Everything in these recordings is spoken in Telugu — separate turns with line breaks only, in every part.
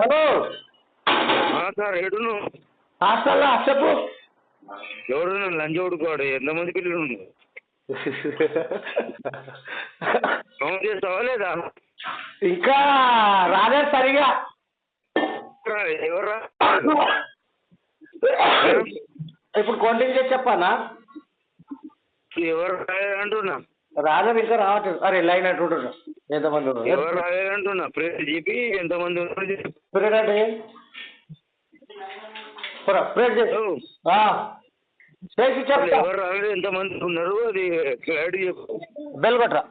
హలో
సార్ ఏడును
హాస్టల్లో చెప్పు.
ఎవడు లంచ్ కొడుకోడు ఎంతమంది పిల్లలు కౌంట్ చేస్తావా లేదా?
ఇంకా రాలేదు సరిగా.
ఎవరు
ఇప్పుడు కౌంటింగ్ చేసి చెప్పానా?
ఎవరు రాలేదంటున్నా.
రాలేదు ఇంకా రావట్లేదు. అరే లైన్ అంటుంటున్నా ఎంతమంది
ఎవరు రాలేదంటున్నా. ప్రేర్ చెప్పి ఎంతమంది ఉన్నారు
ప్రేర్ అంటే ప్రేర్ చెప్తా.
ఎవరు రాలేదు ఎంతమంది ఉన్నారు అది క్లారిటీ చెప్పు.
బెల్ కొట్టరా,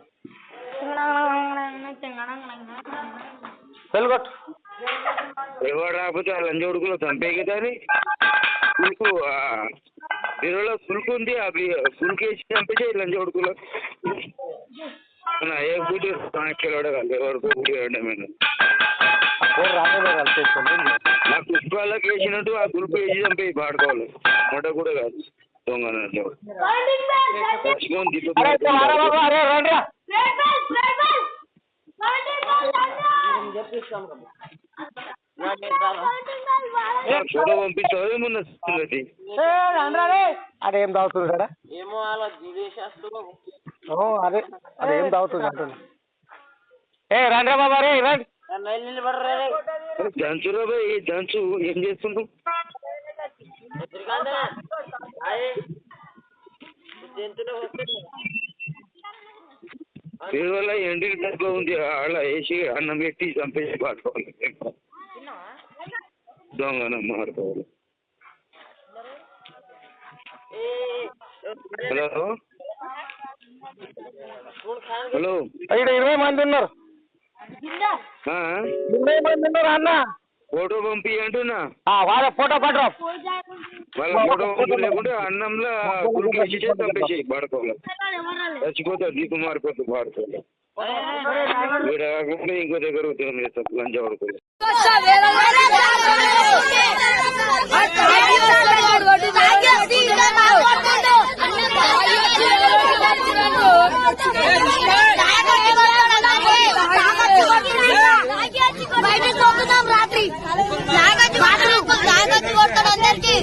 బెల్ కొట్టు.
ఎవరు రాకపోతే ఆ లంచ్ కొడుకులో చంపే కదా అని పులుకు బీరులో పులుకు ఉంది. ఆ పులుకు వేసి చంపేసే లంచ్ కొడుకులో ఏ గుడి కిలోడగలదు ఎవరికో గుడి వేయడమేను. నా పుష్పాలకు వేసినట్టు ఆ గురుపు వేసి చంపి పాడుకోవాలి. మొట్ట కూడా కాదు దొంగ ఫోటో పంపిస్తావు ఏమన్నా సంగతి.
అదేం తాగుతుంది కదా అదే అదేం తాగుతుంది అంటున్నా. రండి బాబా రే రండి.
జంచురా బాయ్ జంచు ఏం చేస్తున్నావు? వల్ల ఎండికి తక్కువ ఉంది. అలా వేసి అన్నం పెట్టి చంపేసి పాడుకోవాలి. దొంగనమ్మ ఆడుకోవాలి. హలో హలో
20 మంది ఉన్నారు. 20 మంది ఉన్నారు అన్న.
ఫోటో పంపి అంటున్నా.
వాళ్ళ ఫోటో పట్టరా.
వాళ్ళ ఫోటో పంపి లేకుంటే అన్నంలో గురికేసి చంపేసి పాడుకోవాలి. చచ్చిపోతారు దీపం మారిపోతుంది పాడుకోవాలి. వీడ కాకుండా ఇంకో దగ్గర ఉద్యోగం చేస్తారు లంచ పడుకోవాలి.
రాత్రి కొడతాడు అందరికి.